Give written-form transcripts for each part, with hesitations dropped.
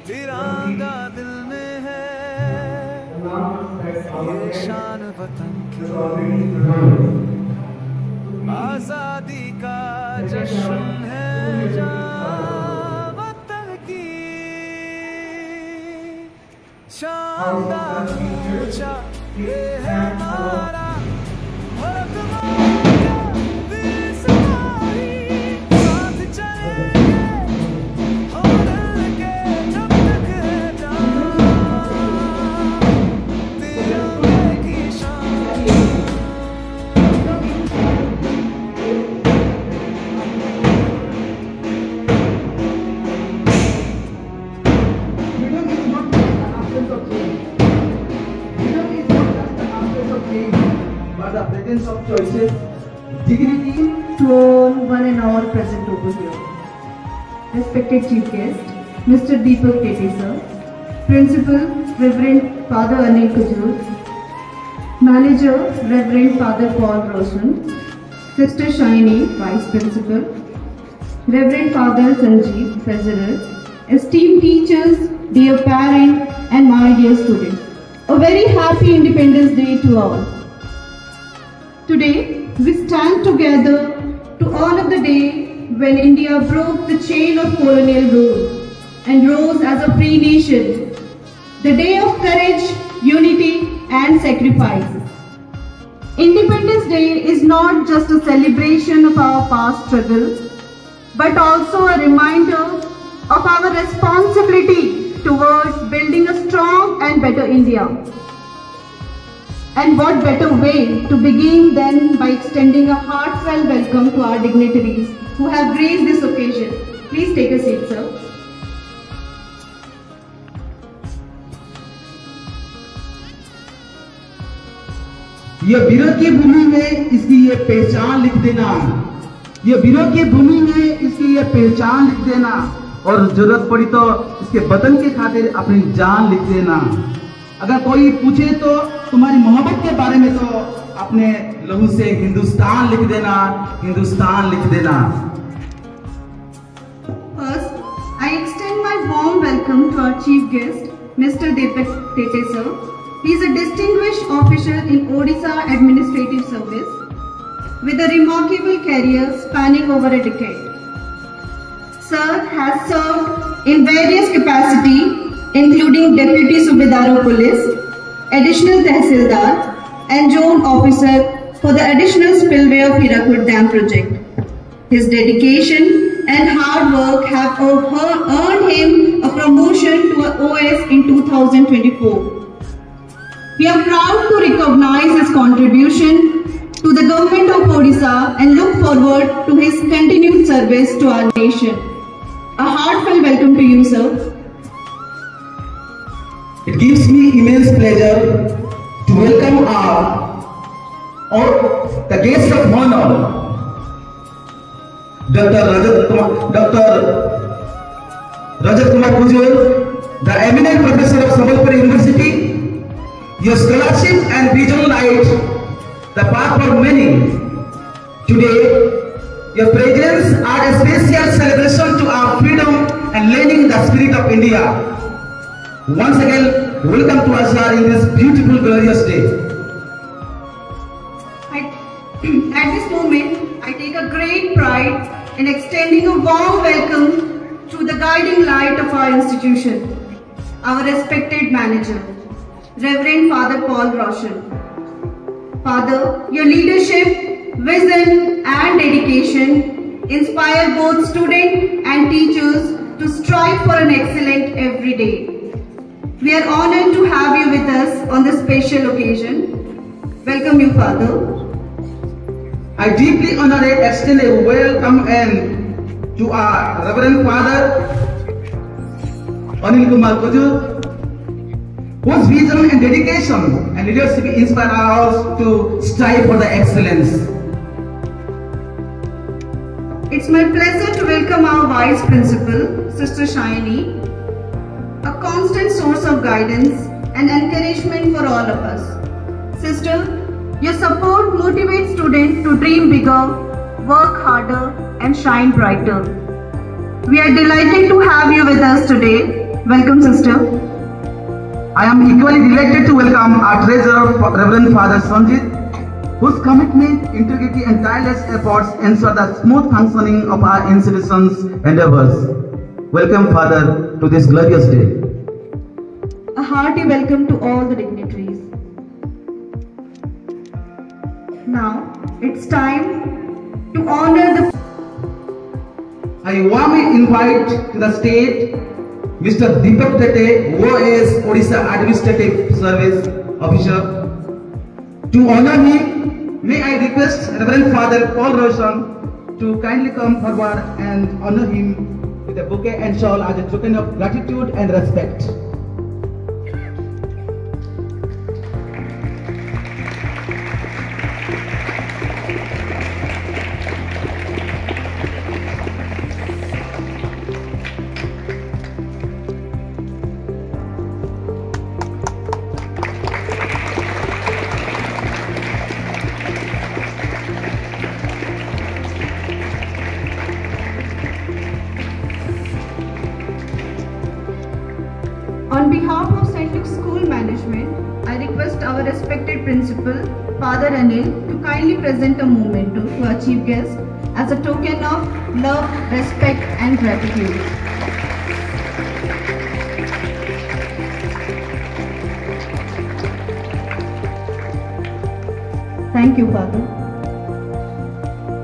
तिरंगा दिल में है ये शान वतन की, आजादी का जश्न है जहाँ वतन की। शानदार ऊंचा ये है हमारा भारत माता, वीर सिपाही साथ चलेंगे हम दिल के जब तक है जान, तिरंगे की शान। Freedom is not just the absence of change. Freedom is not just the absence of change, but the presence of choices, dignity. To all one and all present over here. Respected Chief Guest, Mr. Deepak Tete sir, Principal Reverend Father Anil Kujur, Manager Reverend Father Paul Roshan, Sister Shiny, Vice Principal, Reverend Father Sanjeev, President, esteemed teachers, dear parents and my dear students. A very happy Independence Day to all. Today, we stand together to honor the day when India broke the chain of colonial rule and rose as a free nation. The day of courage, unity and sacrifice. Independence Day is not just a celebration of our past struggle, but also a reminder of our responsibility towards building a strong and better India. And what better way to begin than by extending a heartfelt welcome to our dignitaries who have graced this occasion. Please take a seat, sir. ये वीरों की भूमि में इसकी ये पहचान लिख देना, ये वीरों की भूमि में इसकी ये पहचान लिख देना, और जरूरत पड़ी तो इसके वतन के खातिर अपनी जान लिख देना। अगर कोई पूछे तो तुम्हारी मोहब्बत के बारे में तो अपने लहू से हिंदुस्तान लिख देना, हिंदुस्तान लिख देना। First, I extend my warm welcome to our chief guest, Mr. Deepak Tete sir. He is a distinguished official in Odisha Administrative Service with a remarkable career spanning over a decade. Sir has served in various capacities including Deputy Subedar of Police, Additional Tehsildar and Zone Officer for the additional spillway of Hirakud Dam project. His dedication and hard work have earned him a promotion to an OS in 2024. We are proud to recognize his contribution to the government of Odisha and look forward to his continued service to our nation. A heartfelt welcome to you, sir. It gives me immense pleasure to welcome the guest of honor, Dr. Rajat Kumar Kujur, the eminent professor of Sambalpur University. Your scholarship and vision light the path for many. Today, your presence are a special celebration to our freedom and learning the spirit of India. Once again, welcome to Azhar in this beautiful, glorious day. At this moment, I take a great pride in extending a warm welcome to the guiding light of our institution, our respected manager, Reverend Father Paul Roshan. Father, your leadership, vision and dedication inspire both students and teachers to strive for an excellent every day. We are honored to have you with us on this special occasion. Welcome you, Father. I deeply honor and extend a welcome and to our Reverend Father Anil Kumar Kujur, whose vision and dedication and leadership inspire us to strive for the excellence. It's my pleasure to welcome our Vice Principal, Sister Shiny, a constant source of guidance and encouragement for all of us. Sister, your support motivates students to dream bigger, work harder, and shine brighter. We are delighted to have you with us today. Welcome, Sister. I am equally delighted to welcome our treasurer, Reverend Father Sanjit, whose commitment, integrity and tireless efforts ensure the smooth functioning of our institution's endeavors. Welcome, Father, to this glorious day. A hearty welcome to all the dignitaries. Now, it's time to honor the... I warmly invite to the stage Mr. Deepak Tate, OAS Odisha Administrative Service Officer. To honor him, may I request Reverend Father Paul Roshan to kindly come forward and honor him with a bouquet and shawl as a token of gratitude and respect. On behalf of St. Luke's School Management, I request our respected Principal, Father Anil, to kindly present a memento to our Chief Guest as a token of love, respect and gratitude. Thank you, Father.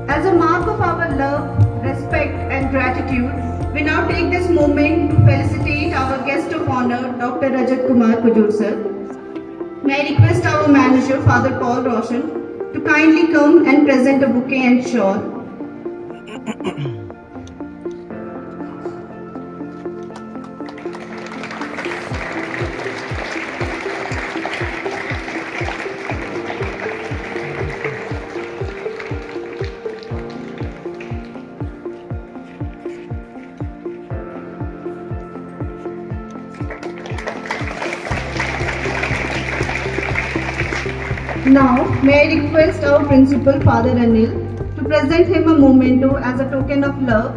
As a mark of our love, respect and gratitude, we now take this moment to felicitate our guest of honor, Dr. Rajat Kumar Kujur sir. May I request our manager, Father Paul Roshan, to kindly come and present a bouquet and shawl. Now, may I request our Principal, Father Anil, to present him a memento as a token of love.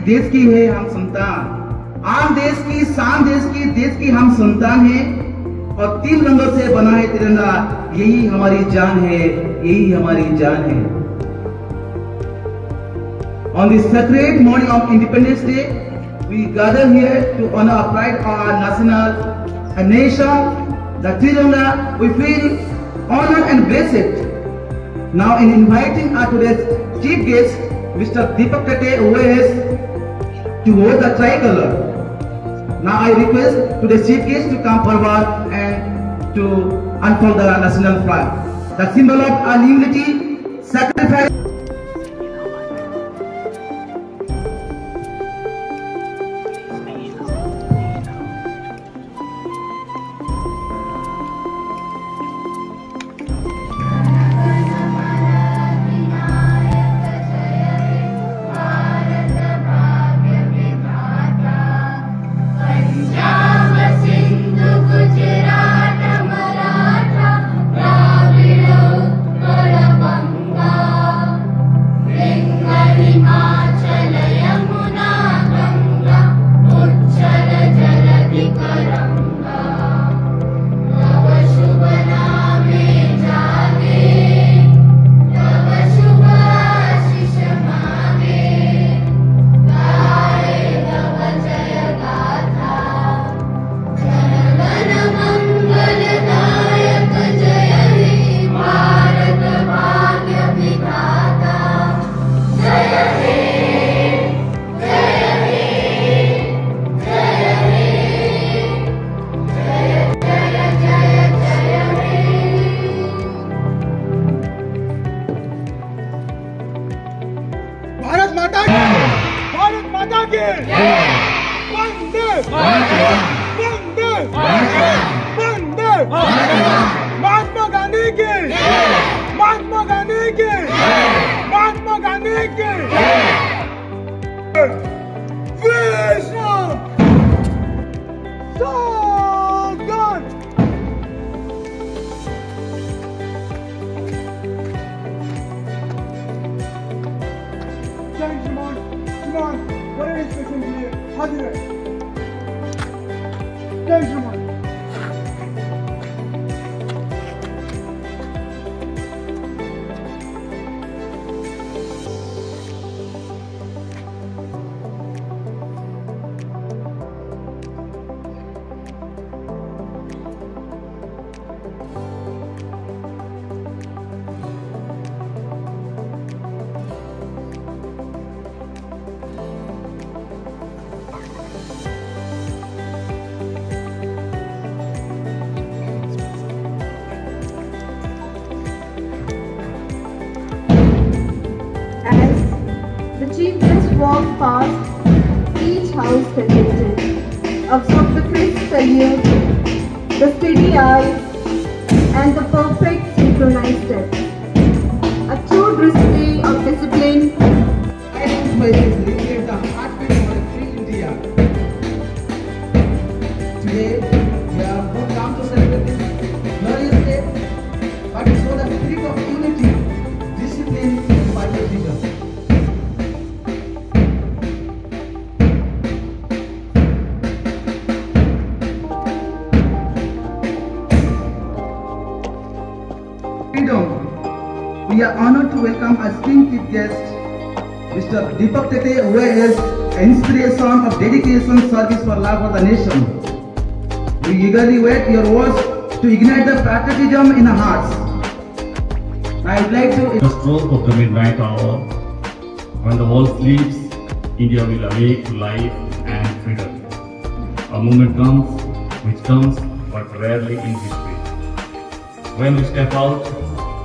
देश की है हम संतान, आम देश की शान, देश की हम संतान हैं और तीन रंगों से बना है तिरंगा, यही हमारी जान है, यही हमारी जान है। On this sacred morning of Independence Day, we gather here to honor our pride of our national nation, the Tiranga. We feel honored and blessed. Now, in inviting our today's chief guest, Mr. Deepak Tate, OAS, to hold the tricolor. Now I request to the chief guest to come forward and to unfold the national flag, the symbol of our unity, sacrifice. walk past each house presented, observe the crisp salute, the steady eyes, and the perfect synchronized steps. A true display of discipline. Recreate the heartbeat of a free India. Today, we are not come to celebrate this glorious day, but to show the spirit of unity, discipline, and patriotism. We are honored to welcome our esteemed chief guest, Mr. Deepak Tete, who is an inspiration of dedication, service for love of the nation. We eagerly wait your words to ignite the patriotism in our hearts. I would like to... The stroke of the midnight hour, when the world sleeps, India will awake to life and freedom. A moment comes, which comes but rarely in history. When we step out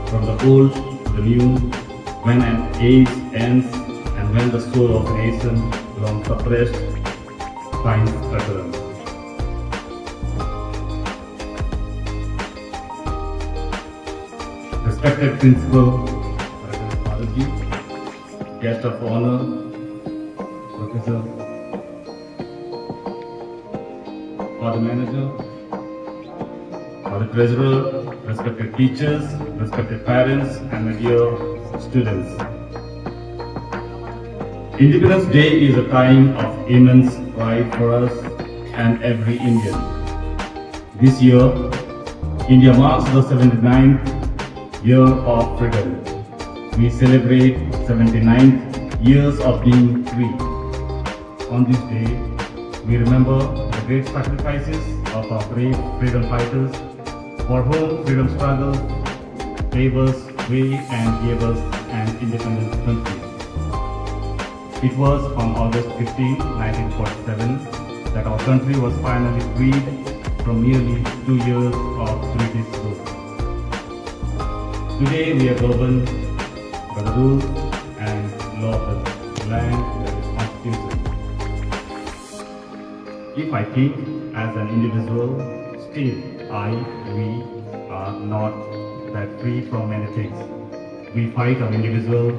from the old to the new, when an age ends, and when the soul of a nation, long suppressed, finds utterance. Respected Principal, Madhavji, Guest of Honor, Professor, Father Manager, Father Treasurer, respected teachers, respected parents, and my dear students. Independence Day is a time of immense pride for us and every Indian. This year, India marks the 79th year of freedom. We celebrate 79 years of being free. On this day, we remember the great sacrifices of our brave freedom fighters, for whom freedom struggle gave us way and gave us an independent country. It was on August 15, 1947 that our country was finally freed from nearly 2 years of British rule. Today we are governed by the rules and law of the land, that is Constitution. If I think as an individual, still we are not that free from many things. We fight our individual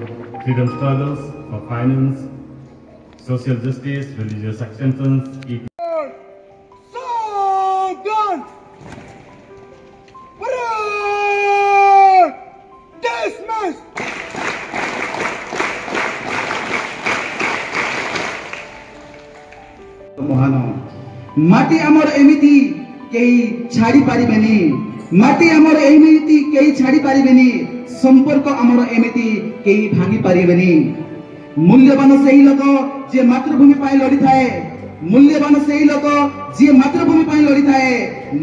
freedom struggles for finance, social justice, religious acceptance, So done! Parade! Dismissed! माटी आमर एमिति केही छाड़ी पारिबेनी माटी आमर एमिति केही छाड़ी पारिबेनी संपर्क आमर एमिति केही भांगी पारिबेनी मूल्यवान सेही लोक जे मातृभूमि पाई लड़ी थाए मूल्यवान सेही लोक जे मातृभूमि पाई लड़ी थाए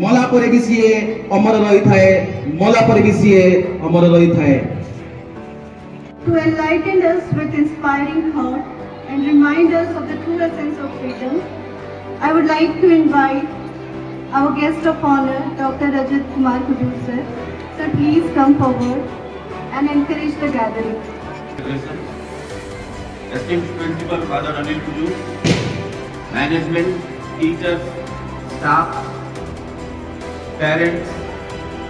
मला परे भी सिए अमर रही थाए मला परे भी सिए अमर रही थाए. To enlighten us with inspiring thought and remind us of the true essence of freedom, I would like to invite our guest of honor, Dr. Rajat Kumar Kujur sir. Sir, please come forward and encourage the gathering. Esteemed Principal Father Anil Kujur, management, teachers, staff, parents,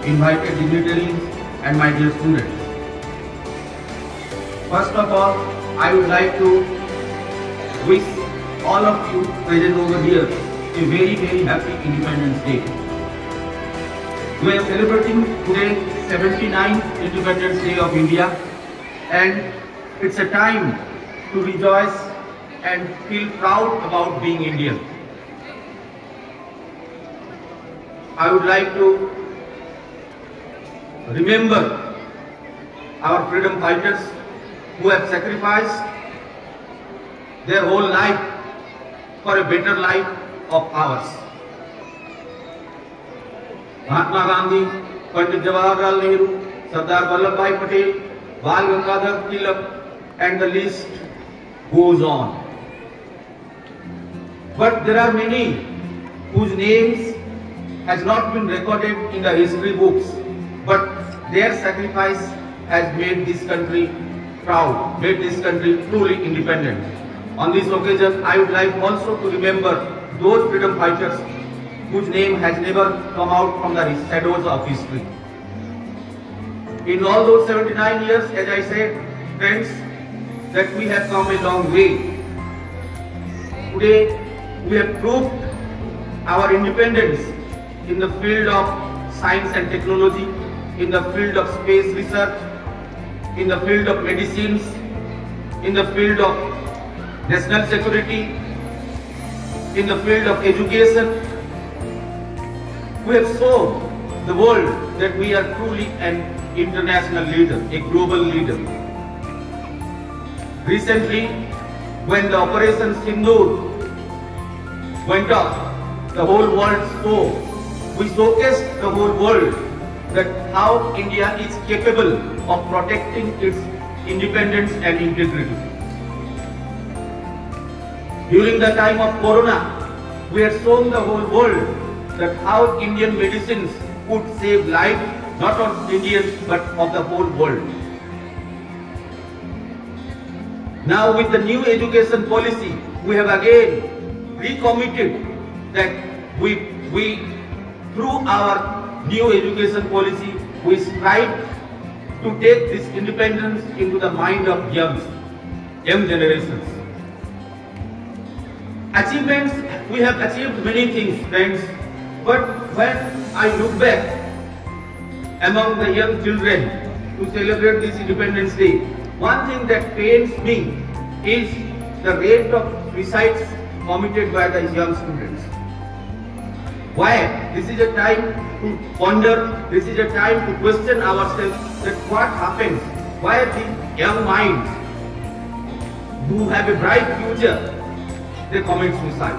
invited dignitaries, and my dear students. First of all, I would like to wish all of you present over here a very, very happy Independence Day. We are celebrating today 79th Independence Day of India, and it's a time to rejoice and feel proud about being Indian. I would like to remember our freedom fighters who have sacrificed their whole life for a better life of ours. Mahatma Gandhi, Pandit Jawaharlal Nehru, Sardar Vallabhbhai Patel, Bal Gangadhar Tilak, and the list goes on. But there are many whose names has not been recorded in the history books, but their sacrifice has made this country proud, made this country truly independent. On this occasion, I would like also to remember those freedom fighters whose name has never come out from the shadows of history. In all those 79 years, as I said, friends, that we have come a long way. Today, we have proved our independence in the field of science and technology, in the field of space research, in the field of medicines, in the field of national security, in the field of education. We have shown the world that we are truly an international leader, a global leader. Recently, when the Operation Sindoor went off, the whole world saw, we showcased the whole world that how India is capable of protecting its independence and integrity. During the time of Corona, we had shown the whole world that how Indian medicines could save life, not of Indians but of the whole world. Now with the new education policy, we have again recommitted that we through our new education policy, we strive to take this independence into the mind of young generations. Achievements, we have achieved many things, friends, but when I look back among the young children to celebrate this Independence Day, one thing that pains me is the rate of suicides committed by the young students. Why? This is a time to ponder, this is a time to question ourselves that what happens, why these young minds who have a bright future, they commit suicide.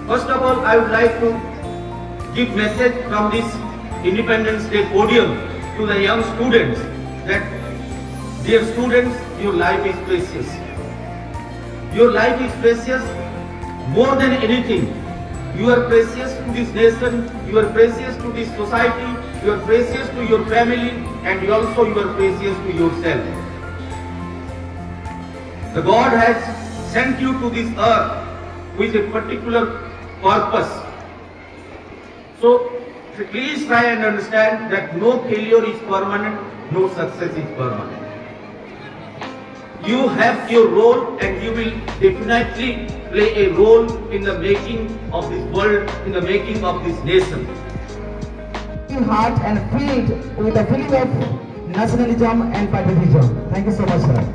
First of all, I would like to give message from this Independence Day podium to the young students that, dear students, your life is precious. Your life is precious more than anything. You are precious to this nation, you are precious to this society, you are precious to your family, and also you are precious to yourself. The God has sent you to this earth with a particular purpose. So please try and understand that no failure is permanent, no success is permanent. You have your role and you will definitely play a role in the making of this world, in the making of this nation. Heart and filled with a feeling of nationalism and patriotism. Thank you so much, sir.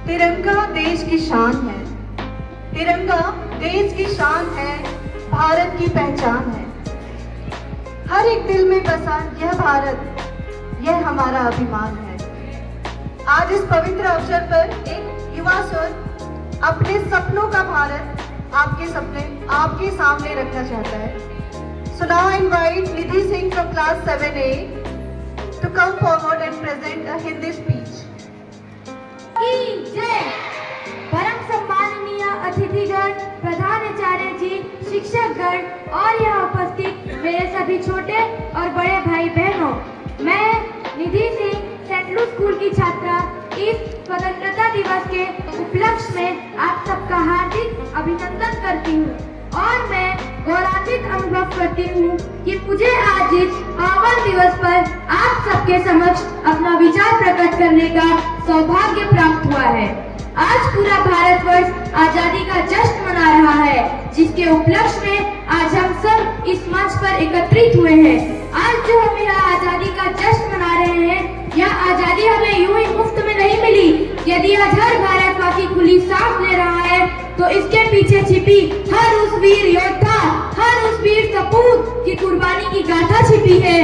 तिरंगा देश की शान है, तिरंगा देश की शान है, भारत की पहचान है। हर एक दिल में बसा यह भारत, यह हमारा अभिमान है। आज इस पवित्र अवसर पर एक युवा स्वर अपने सपनों का भारत आपके सामने रखना चाहता है। So now I invite Nidhi Singh from class 7A to come forward and present a Hindi speech. परम सम्माननीय अतिथिगण, प्रधानाचार्य जी, शिक्षकगण और यहाँ उपस्थित मेरे सभी छोटे और बड़े भाई बहनों, मैं निधि सिंह सेंट लुइस स्कूल की छात्रा इस स्वतंत्रता दिवस के उपलक्ष्य में आप सबका हार्दिक अभिनंदन करती हूँ और मैं गौरवान्वित अनुभव करती हूँ कि मुझे आज इस पावन दिवस पर आप सबके समक्ष अपना विचार प्रकट करने का सौभाग्य प्राप्त हुआ है। आज पूरा भारतवर्ष आजादी का जश्न मना रहा है, जिसके उपलक्ष्य में आज हम सब इस मंच पर एकत्रित हुए हैं। आज जो हम यह आजादी का जश्न मना रहे हैं, यह आजादी हमें यूं ही मुफ्त में नहीं मिली। यदि आज हर भारतवासी खुली सांस ले रहा है, तो इसके पीछे छिपी हर उस वीर योद्धा, हर उस वीर सपूत की कुर्बानी की गाथा छिपी है।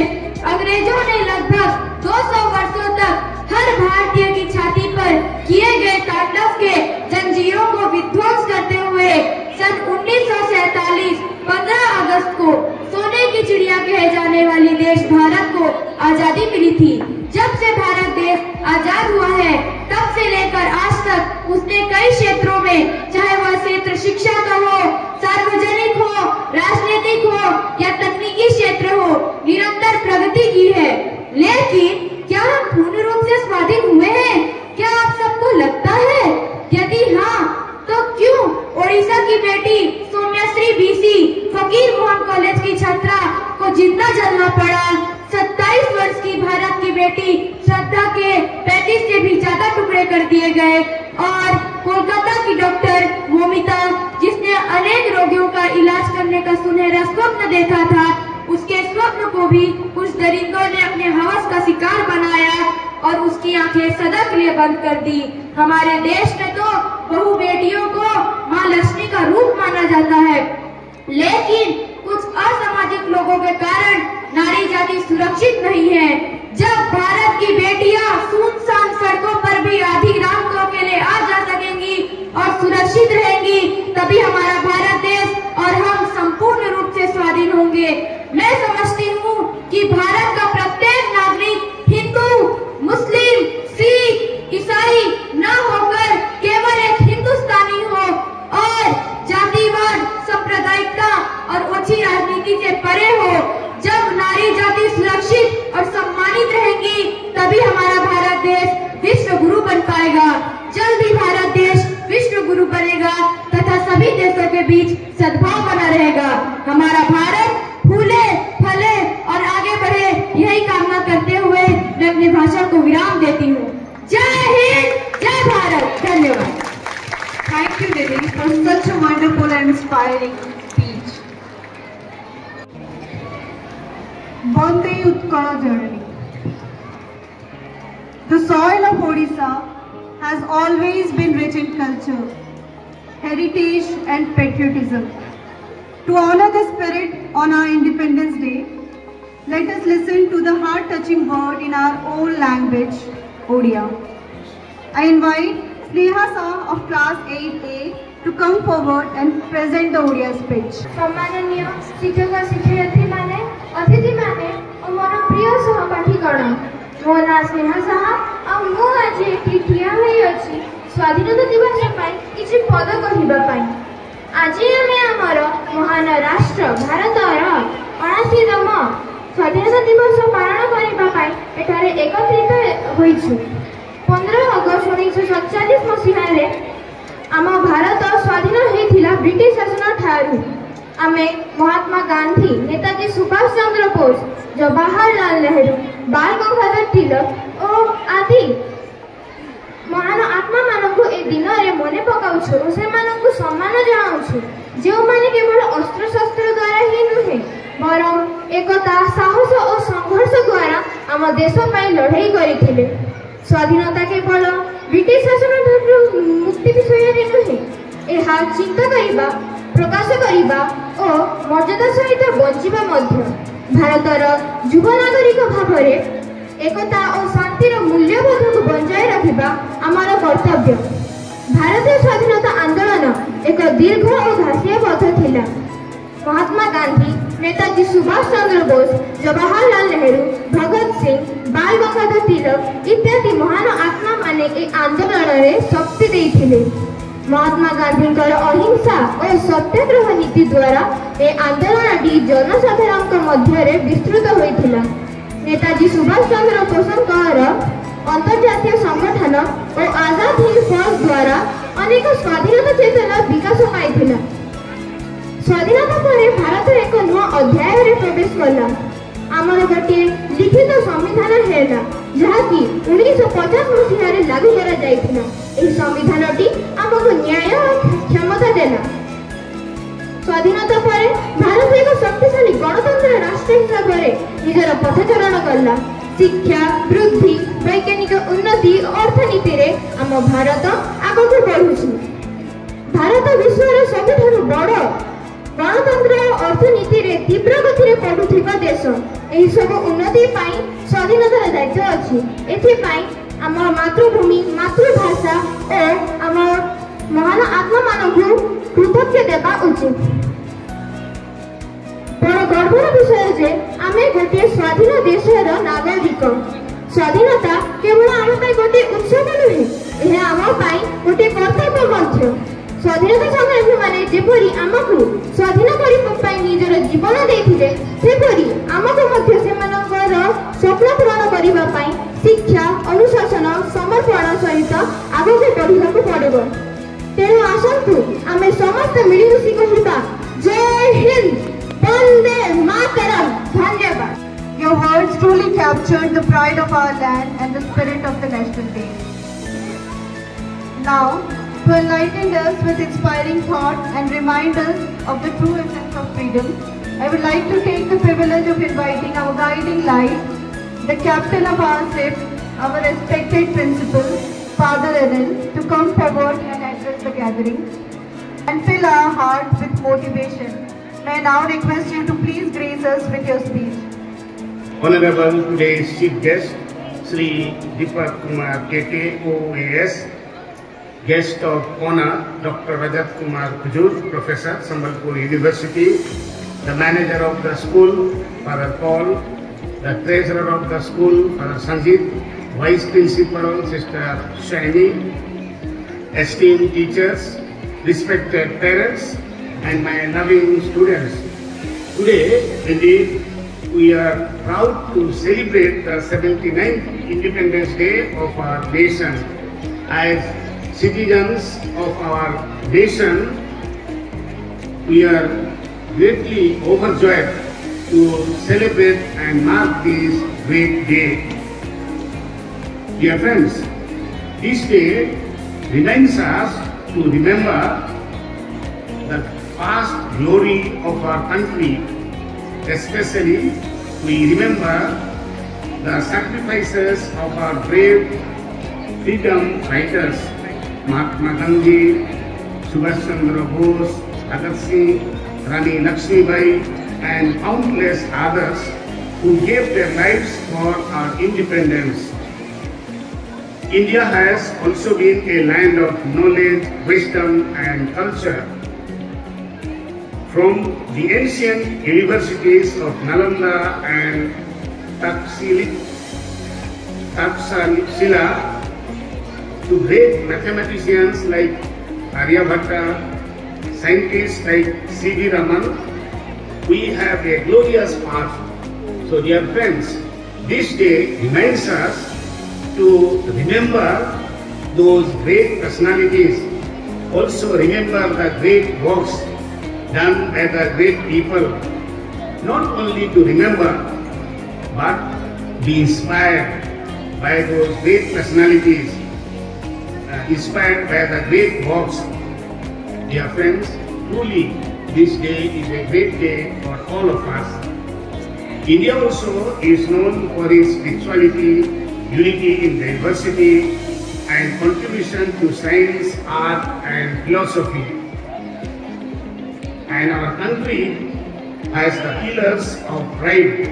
अंग्रेजों ने लगभग 200 वर्षों तक हर भारतीय की छाती पर किए गए तांडव के जंजीरों को विध्वंस करते हुए सन 1947 15 अगस्त को सोने की चिड़िया कहे जाने वाली देश भारत को आजादी मिली थी। जब से भारत देश आजाद हुआ है, तब से लेकर आज तक उसने कई क्षेत्रों में, चाहे वह क्षेत्र शिक्षा का हो, सार्वजनिक हो, राजनीतिक हो या तकनीकी क्षेत्र हो, निरंतर प्रगति की है। लेकिन क्या हम पूर्ण रूप से बेटी श्रद्धा के 35 से भी ज्यादा टुकड़े कर दिए गए और कोलकाता की डॉक्टर मोमिता जिसने अनेक रोगियों का इलाज करने का सुनहरा स्वप्न देखा था, उसके स्वप्न को भी कुछ दरिंदों ने अपने हवस का शिकार बनाया और उसकी आंखें सदा के लिए बंद कर दी। हमारे देश में तो बहु बेटियों को माँ लक्ष्मी का रूप माना जाता है, लेकिन कुछ असामाजिक लोगों के कारण नारी जाति सुरक्षित नहीं है। जब भारत की बेटियां सुनसान सड़कों पर भी आधी रात को अकेले आ जा सकेंगी और सुरक्षित रहेंगी, तभी हमारा भारत देश और हम संपूर्ण रूप से स्वाधीन होंगे। मैं समझती हूँ कि भारत का प्रत्येक नागरिक हिंदू, मुस्लिम, सिख, ईसाई न होकर केवल एक हिंदुस्तानी हो और जातिवाद, सांप्रदायिकता और ओछी राजनीति से परे हो। जब नारी जाति सुरक्षित और सम्मानित रहेंगी, तभी हमारा भारत देश विश्व गुरु बन पाएगा। जल्द ही भारत देश विश्व गुरु बनेगा तथा सभी देशों के बीच सद्भाव बना रहेगा। हमारा भारत फूले, फले और आगे बढ़े, यही कामना करते हुए मैं अपनी भाषा को विराम देती हूँ। जय हिंद, जय भारत। धन्यवाद। Thank you, Didi, for such a wonderful and inspiring speech. Vande Utkala Janani. The soil of Odisha has always been rich in culture, heritage and patriotism. To honor the spirit on our Independence Day, let us listen to the heart-touching word in our own language, Odia. I invite Sneha Shah of class 8A to come forward and present the Odia speech. सम्माननीय शिक्षक शिक्षयित्री माने, अतिथि माने और मोर प्रिय सहपाठीगण, मो ना स्नेहा साहा और मु आज एठी ठिया होई अछि स्वाधीनता दिवस पई किछि पद कहिबा पई। आज आमे हमर महान राष्ट्र भारतर 79तम स्वाधीनता दिवस पालन करिबा पई एठारे एकत्रित होइछु। 15 अगस्त 1947 मसीहारे आम भारत स्वाधीन होइथिला ब्रिटिश शासन ठारू। आमे महात्मा गांधी, नेताजी सुभाष चंद्र बोस, जवाहरलाल नेहरू, बाल गंगाधर तिलक और आदि महान आत्मा मानक ए दिन रे मने पकाउछु और से मानक सम्मान जणाउछु, जो माने केवल अस्त्र शस्त्र द्वारा ही नुहे बरं एकता, साहस और संघर्ष द्वारा आम देश पई लड़ाई करिथिले। स्वाधीनता केवल ब्रिटिश शासन मुक्ति विषय रे नुहे, एहा चिंता करिबा, प्रकाश करिबा और मर्यादा सहित बंचिबा मध्य। भारतर युवा नागरिक भावरे एकता और शांतिर मूल्यबोध को बंचाई रखिबा आमर कर्तव्य। भारतीय स्वाधीनता आंदोलन एक दीर्घ और घासिया पथ थिला। महात्मा गांधी, नेताजी सुभाष चंद्र बोस, जवाहरलाल नेहरू, भगत सिंह, बाल गंगाधर तिलक इत्यादि महान आत्मा माने ए आंदोलन रे शक्ति देइथिले। महात्मा गांधी अहिंसा और सत्याग्रह नीति द्वारा ए आंदोलन जनसाधारण मध्य विस्तृत होइथिला। नेताजी सुभाष चंद्र बोसଙ୍କର अंतर्जातीय संगठन और आजाद हिंद फौज द्वारा अनेक स्वाधीनता चेतना विकास पाइथिला। स्वाधीनता पर भारत एक नया अध्याय रे प्रवेश कला। आमर गोटे लिखित संविधान हेला जहाँकि 1950 मसीह रे लागू करा जाइथिला। एही संविधानटी हमको न्याय और क्षमता देला। स्वाधीनता पर भारत एक शक्तिशाली गणतंत्र राष्ट्र हिसाब से निजर पथचरण कला। शिक्षा, वृद्धि, वैज्ञानिक उन्नति, अर्थनीति रे आम भारत आगक बढ़ुछि। भारत विश्वर सबुठारु बड़ गणतंत्र और अर्थनीति रे तीव्र गति रे बढ़ुथिबा देश। एही सब उन्नति पाई स्वाधीनतार दायित्व अछि। एथि पाई आम मातृभूमि, मातृभाषा और आम महान आत्मा मानकु कृतज्ञ देबा उचित। बड़ गर्वर विषय जे आमे गोटे स्वाधीन देशर नागरिक। स्वाधीनता केवल आम पाई गोटे उत्सव नुहे, यह आम पाई गोटे कर्तव्य मध्य। स्वाधीनता संग्रामी माने जेपरी आमकु स्वाधीन करिबा पाई निजर जीवन देथिले, सेपरी आमकु मध्य सेमानकर स्वप्न पूरण करिबा पाई शिक्षा, अनुशासन, समर्पण सहित आगके बढ़िबाकु पड़िबो। तेणु आसंतु आमे समस्त मिलिमिशि कहिबा जय हिंद, वंदे मातरम। धन्यवाद। Your words truly captured the pride of our land and the spirit of the National Day. Now, to enlighten us with inspiring thought and remind us of the true essence of freedom, I would like to take the privilege of inviting our guiding light, the captain of our ship, our respected principal, Father Ellen, to come forward and address the gathering and fill our hearts with motivation. May I now request you to please grace us with your speech. Honorable today's chief guest, Sri Deepak Kumar Tete, OAS, guest of honor, Dr. Rajat Kumar Khujur, Professor, Sambalpur University, the manager of the school, Father Paul, the treasurer of the school, Father Sanjit, vice principal, Sister Shaini, esteemed teachers, respected parents, and my loving students. Today, indeed, we are proud to celebrate the 79th Independence Day of our nation. As citizens of our nation, we are greatly overjoyed to celebrate and mark this great day. Dear friends, this day reminds us to remember the past glory of our country. Especially, we remember the sacrifices of our brave freedom fighters, Mahatma Gandhi, Subhash Chandra Bose, Bhagat Singh, Rani Lakshmibai, and countless others who gave their lives for our independence. India has also been a land of knowledge, wisdom, and culture. From the ancient universities of Nalanda and Takshashila to great mathematicians like Aryabhatta, scientists like C.V. Raman, we have a glorious past. So dear friends, this day reminds us to remember those great personalities, also remember the great works done by the great people, not only to remember, but be inspired by those great personalities, inspired by the great works. Dear friends, truly this day is a great day for all of us. India also is known for its spirituality, unity in diversity, and contribution to science, art, and philosophy. And our country has the pillars of pride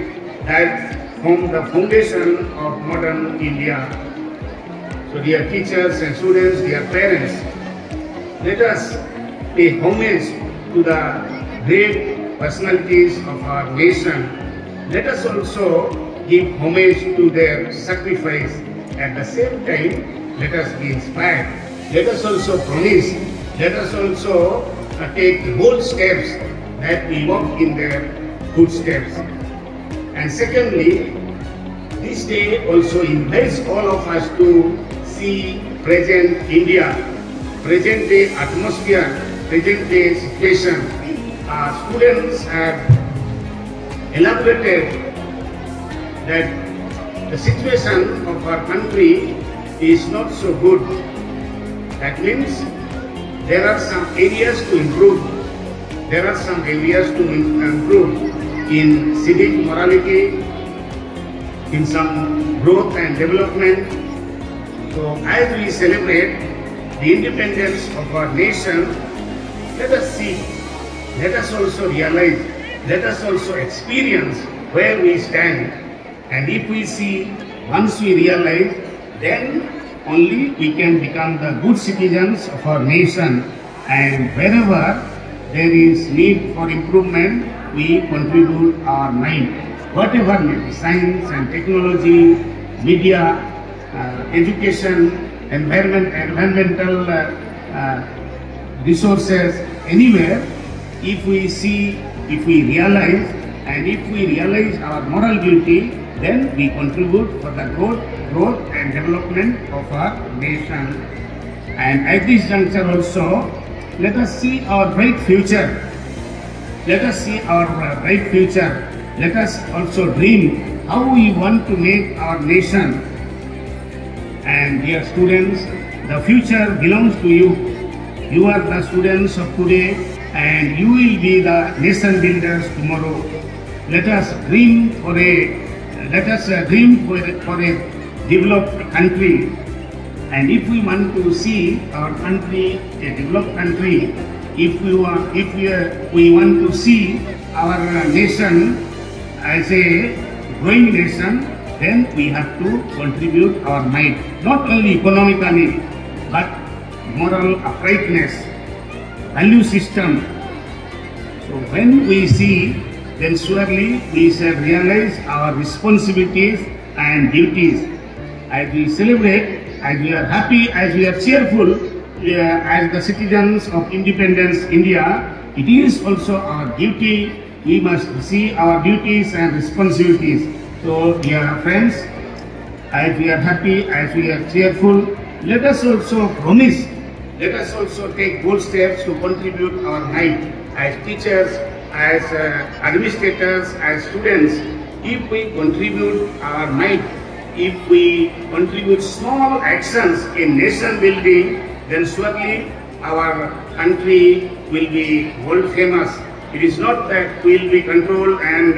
that form the foundation of modern India. So dear teachers and students, dear parents, let us pay homage to the great personalities of our nation. Let us also give homage to their sacrifice. At the same time, let us be inspired. Let us also promise. Let us also take bold steps that we walk in their footsteps. And secondly, this day also invites all of us to see present India, present day atmosphere, present day situation. Our students have elaborated that the situation of our country is not so good. That means there are some areas to improve. There are some areas to improve in civic morality, in some growth and development. So as we celebrate the independence of our nation, let us see, let us also realize, let us also experience where we stand. And if we see, once we realize, then only we can become the good citizens of our nation, and wherever there is need for improvement, we contribute our mind. Whatever may be science and technology, media, education, environmental resources, anywhere, if we see, if we realize, and if we realize our moral duty, then we contribute for the growth and development of our nation. And at this juncture also, let us see our bright future. Let us see our bright future. Let us also dream how we want to make our nation. And dear students, the future belongs to you. You are the students of today and you will be the nation builders tomorrow. Let us dream for a developed country. And if we want to see our country a developed country, if we want to see our nation as a growing nation, then we have to contribute our might, not only economically, but moral uprightness, value system. So when we see, then surely we shall realize our responsibilities and duties. As we celebrate, as we are happy, as we are cheerful, as the citizens of Independence India, it is also our duty. We must see our duties and responsibilities. So, dear friends, as we are happy, as we are cheerful, let us also promise, let us also take bold steps to contribute our might as teachers, as administrators, as students. If we contribute our might, if we contribute small actions in nation building, then surely our country will be world famous. It is not that we will be controlled and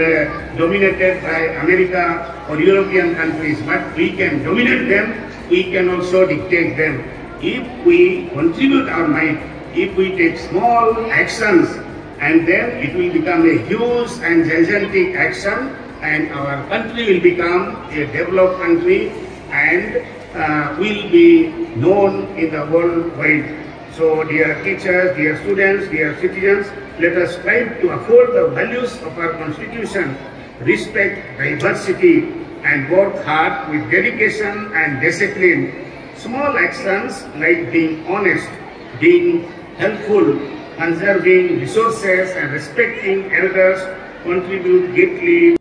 dominated by America or European countries, but we can dominate them, we can also dictate them. If we contribute our might, if we take small actions, and then it will become a huge and gigantic action, and our country will become a developed country and will be known in the world wide. So dear teachers, dear students, dear citizens, let us strive to uphold the values of our constitution, respect diversity, and work hard with dedication and discipline. Small actions like being honest, being helpful, conserving resources, and respecting elders contribute greatly